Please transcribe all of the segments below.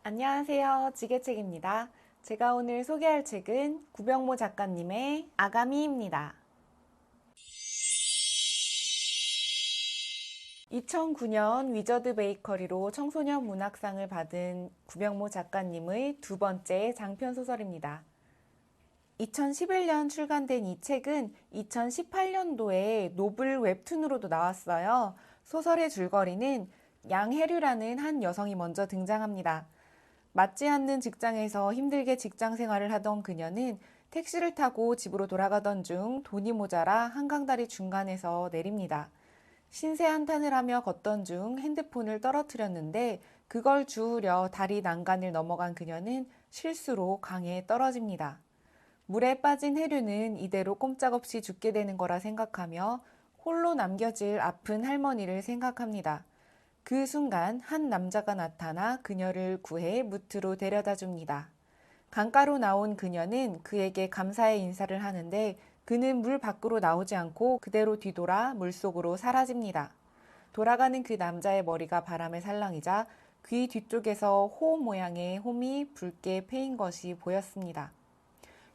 안녕하세요. 지게책입니다. 제가 오늘 소개할 책은 구병모 작가님의 아가미입니다. 2009년 위저드 베이커리로 청소년 문학상을 받은 구병모 작가님의 두 번째 장편 소설입니다. 2011년 출간된 이 책은 2018년도에 노블 웹툰으로도 나왔어요. 소설의 줄거리는 양혜류라는 한 여성이 먼저 등장합니다. 맞지 않는 직장에서 힘들게 직장 생활을 하던 그녀는 택시를 타고 집으로 돌아가던 중 돈이 모자라 한강다리 중간에서 내립니다. 신세 한탄을 하며 걷던 중 핸드폰을 떨어뜨렸는데 그걸 주우려 다리 난간을 넘어간 그녀는 실수로 강에 떨어집니다. 물에 빠진 해류는 이대로 꼼짝없이 죽게 되는 거라 생각하며 홀로 남겨질 아픈 할머니를 생각합니다. 그 순간 한 남자가 나타나 그녀를 구해 무트로 데려다 줍니다. 강가로 나온 그녀는 그에게 감사의 인사를 하는데 그는 물 밖으로 나오지 않고 그대로 뒤돌아 물속으로 사라집니다. 돌아가는 그 남자의 머리가 바람에 살랑이자 귀 뒤쪽에서 호 모양의 홈이 붉게 패인 것이 보였습니다.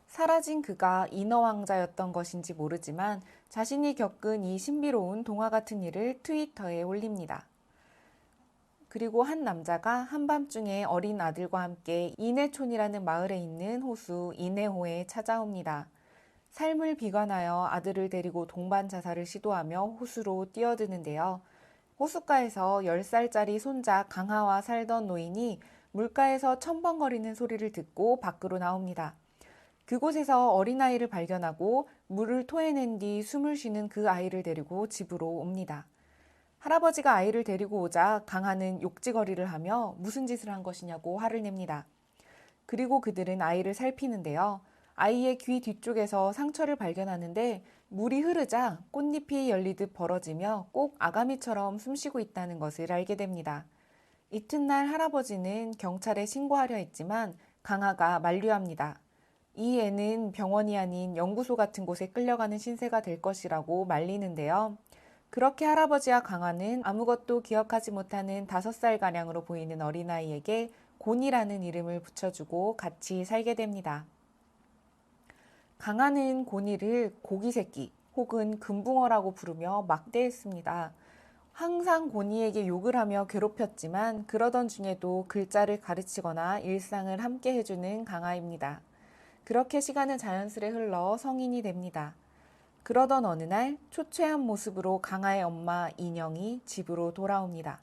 사라진 그가 인어왕자였던 것인지 모르지만 자신이 겪은 이 신비로운 동화 같은 일을 트위터에 올립니다. 그리고 한 남자가 한밤중에 어린 아들과 함께 이내촌이라는 마을에 있는 호수 이내호에 찾아옵니다. 삶을 비관하여 아들을 데리고 동반 자살을 시도하며 호수로 뛰어드는데요. 호숫가에서 10살짜리 손자 강하와 살던 노인이 물가에서 첨벙거리는 소리를 듣고 밖으로 나옵니다. 그곳에서 어린아이를 발견하고 물을 토해낸 뒤 숨을 쉬는 그 아이를 데리고 집으로 옵니다. 할아버지가 아이를 데리고 오자 강하는 욕지거리를 하며 무슨 짓을 한 것이냐고 화를 냅니다. 그리고 그들은 아이를 살피는데요. 아이의 귀 뒤쪽에서 상처를 발견하는데 물이 흐르자 꽃잎이 열리듯 벌어지며 꼭 아가미처럼 숨쉬고 있다는 것을 알게 됩니다. 이튿날 할아버지는 경찰에 신고하려 했지만 강하가 만류합니다. 이 애는 병원이 아닌 연구소 같은 곳에 끌려가는 신세가 될 것이라고 말리는데요. 그렇게 할아버지와 강하는 아무것도 기억하지 못하는 5살가량으로 보이는 어린아이에게 곤이라는 이름을 붙여주고 같이 살게 됩니다. 강하는 곤이를 고기새끼 혹은 금붕어라고 부르며 막대했습니다. 항상 곤이에게 욕을 하며 괴롭혔지만 그러던 중에도 글자를 가르치거나 일상을 함께 해주는 강하입니다. 그렇게 시간은 자연스레 흘러 성인이 됩니다. 그러던 어느 날 초췌한 모습으로 강하의 엄마 인영이 집으로 돌아옵니다.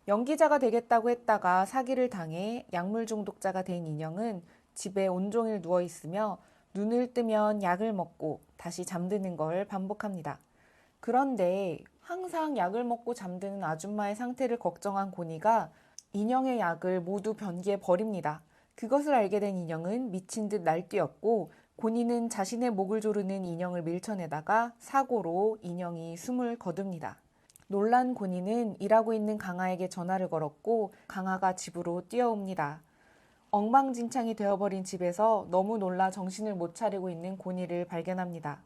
연기자가 되겠다고 했다가 사기를 당해 약물 중독자가 된 인영은 집에 온종일 누워 있으며 눈을 뜨면 약을 먹고 다시 잠드는 걸 반복합니다. 그런데 항상 약을 먹고 잠드는 아줌마의 상태를 걱정한 고니가 인영의 약을 모두 변기에 버립니다. 그것을 알게 된 인영은 미친 듯 날뛰었고 고니는 자신의 목을 조르는 인영을 밀쳐내다가 사고로 인영이 숨을 거둡니다. 놀란 고니는 일하고 있는 강하에게 전화를 걸었고 강하가 집으로 뛰어옵니다. 엉망진창이 되어버린 집에서 너무 놀라 정신을 못 차리고 있는 고니를 발견합니다.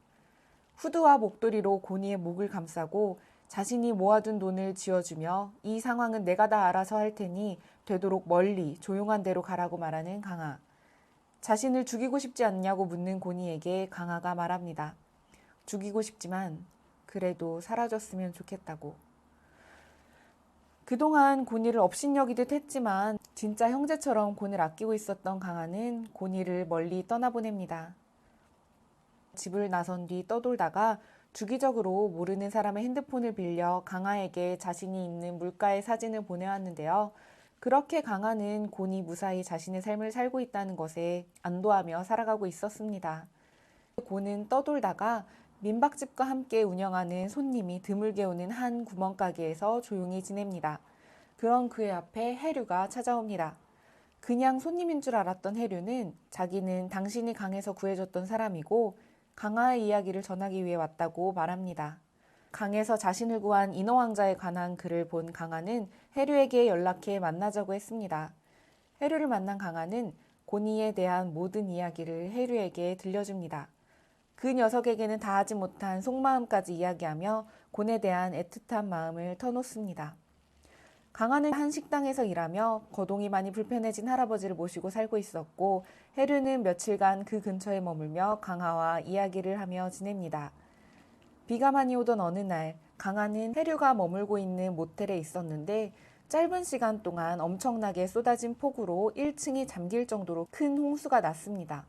후드와 목도리로 고니의 목을 감싸고 자신이 모아둔 돈을 쥐어주며 이 상황은 내가 다 알아서 할 테니 되도록 멀리 조용한 데로 가라고 말하는 강하. 자신을 죽이고 싶지 않냐고 묻는 고니에게 강하가 말합니다. 죽이고 싶지만 그래도 사라졌으면 좋겠다고. 그동안 고니를 업신여기듯 했지만 진짜 형제처럼 고니를 아끼고 있었던 강하는 고니를 멀리 떠나보냅니다. 집을 나선 뒤 떠돌다가 주기적으로 모르는 사람의 핸드폰을 빌려 강하에게 자신이 있는 물가의 사진을 보내왔는데요. 그렇게 강하는 고니 무사히 자신의 삶을 살고 있다는 것에 안도하며 살아가고 있었습니다. 고는 떠돌다가 민박집과 함께 운영하는 손님이 드물게 오는 한 구멍가게에서 조용히 지냅니다. 그런 그의 앞에 해류가 찾아옵니다. 그냥 손님인 줄 알았던 해류는 자기는 당신이 강에서 구해줬던 사람이고 강하의 이야기를 전하기 위해 왔다고 말합니다. 강에서 자신을 구한 인어왕자에 관한 글을 본 강하는 해류에게 연락해 만나자고 했습니다. 해류를 만난 강하는 고니에 대한 모든 이야기를 해류에게 들려줍니다. 그 녀석에게는 다하지 못한 속마음까지 이야기하며 곤에 대한 애틋한 마음을 터놓습니다. 강아는 한 식당에서 일하며 거동이 많이 불편해진 할아버지를 모시고 살고 있었고, 해류는 며칠간 그 근처에 머물며 강아와 이야기를 하며 지냅니다. 비가 많이 오던 어느 날, 강아는 해류가 머물고 있는 모텔에 있었는데 짧은 시간 동안 엄청나게 쏟아진 폭우로 1층이 잠길 정도로 큰 홍수가 났습니다.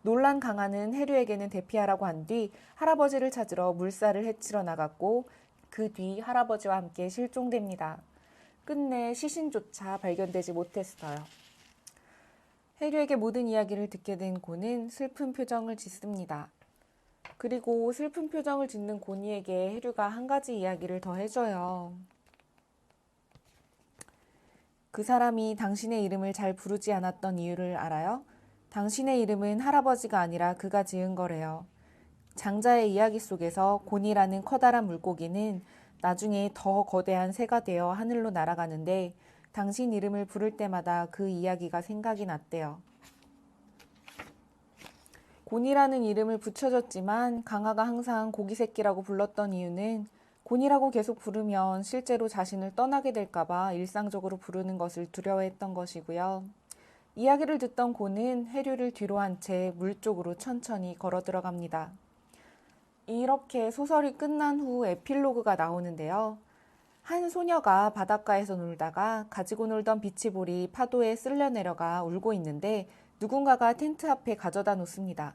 놀란 강아는 해류에게는 대피하라고 한 뒤 할아버지를 찾으러 물살을 헤치러 나갔고, 그 뒤 할아버지와 함께 실종됩니다. 끝내 시신조차 발견되지 못했어요. 해류에게 모든 이야기를 듣게 된 고는 슬픈 표정을 짓습니다. 그리고 슬픈 표정을 짓는 고니에게 해류가 한 가지 이야기를 더 해줘요. 그 사람이 당신의 이름을 잘 부르지 않았던 이유를 알아요? 당신의 이름은 할아버지가 아니라 그가 지은 거래요. 장자의 이야기 속에서 곤이라는 커다란 물고기는 나중에 더 거대한 새가 되어 하늘로 날아가는데 당신 이름을 부를 때마다 그 이야기가 생각이 났대요. 곤이라는 이름을 붙여줬지만 강아가 항상 고기 새끼라고 불렀던 이유는 곤이라고 계속 부르면 실제로 자신을 떠나게 될까봐 일상적으로 부르는 것을 두려워했던 것이고요. 이야기를 듣던 곤은 해류를 뒤로 한 채 물 쪽으로 천천히 걸어 들어갑니다. 이렇게 소설이 끝난 후 에필로그가 나오는데요. 한 소녀가 바닷가에서 놀다가 가지고 놀던 비치볼이 파도에 쓸려 내려가 울고 있는데 누군가가 텐트 앞에 가져다 놓습니다.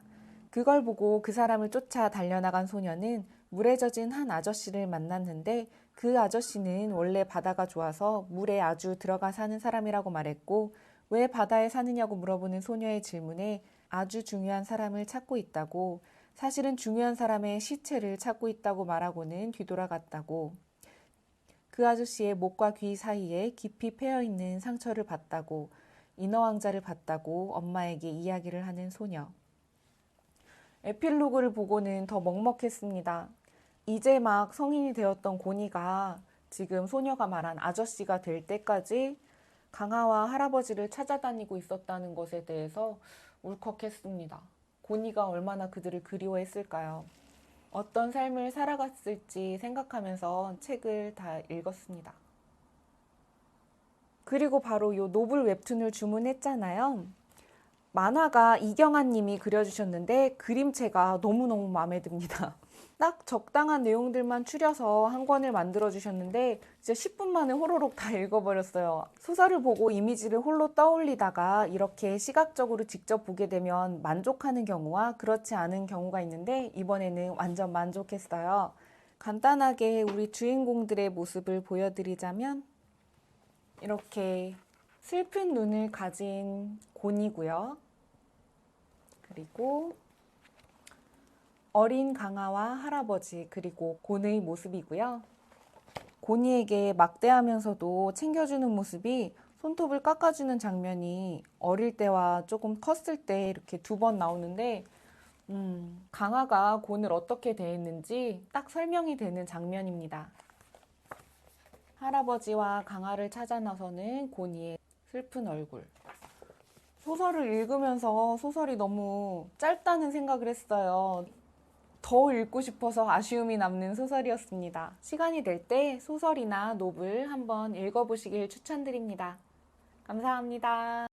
그걸 보고 그 사람을 쫓아 달려나간 소녀는 물에 젖은 한 아저씨를 만났는데 그 아저씨는 원래 바다가 좋아서 물에 아주 들어가 사는 사람이라고 말했고, 왜 바다에 사느냐고 물어보는 소녀의 질문에 아주 중요한 사람을 찾고 있다고, 사실은 중요한 사람의 시체를 찾고 있다고 말하고는 뒤돌아갔다고, 그 아저씨의 목과 귀 사이에 깊이 패여있는 상처를 봤다고, 인어왕자를 봤다고 엄마에게 이야기를 하는 소녀. 에필로그를 보고는 더 먹먹했습니다. 이제 막 성인이 되었던 고니가 지금 소녀가 말한 아저씨가 될 때까지 강아와 할아버지를 찾아다니고 있었다는 것에 대해서 울컥했습니다. 고니가 얼마나 그들을 그리워했을까요? 어떤 삶을 살아갔을지 생각하면서 책을 다 읽었습니다. 그리고 바로 요 노블 웹툰을 주문했잖아요. 만화가 이경환 님이 그려주셨는데 그림체가 너무너무 마음에 듭니다. 딱 적당한 내용들만 추려서 한 권을 만들어 주셨는데 진짜 10분 만에 호로록 다 읽어버렸어요. 소설을 보고 이미지를 홀로 떠올리다가 이렇게 시각적으로 직접 보게 되면 만족하는 경우와 그렇지 않은 경우가 있는데 이번에는 완전 만족했어요. 간단하게 우리 주인공들의 모습을 보여드리자면 이렇게 슬픈 눈을 가진 곤이고요. 그리고 어린 강아와 할아버지 그리고 곤의 모습이고요. 곤이에게 막대하면서도 챙겨주는 모습이 손톱을 깎아주는 장면이 어릴 때와 조금 컸을 때 이렇게 두 번 나오는데 강아가 곤을 어떻게 대했는지 딱 설명이 되는 장면입니다. 할아버지와 강아를 찾아 나서는 곤이의 슬픈 얼굴. 소설을 읽으면서 소설이 너무 짧다는 생각을 했어요. 더 읽고 싶어서 아쉬움이 남는 소설이었습니다. 시간이 될 때 소설이나 노블 한번 읽어보시길 추천드립니다. 감사합니다.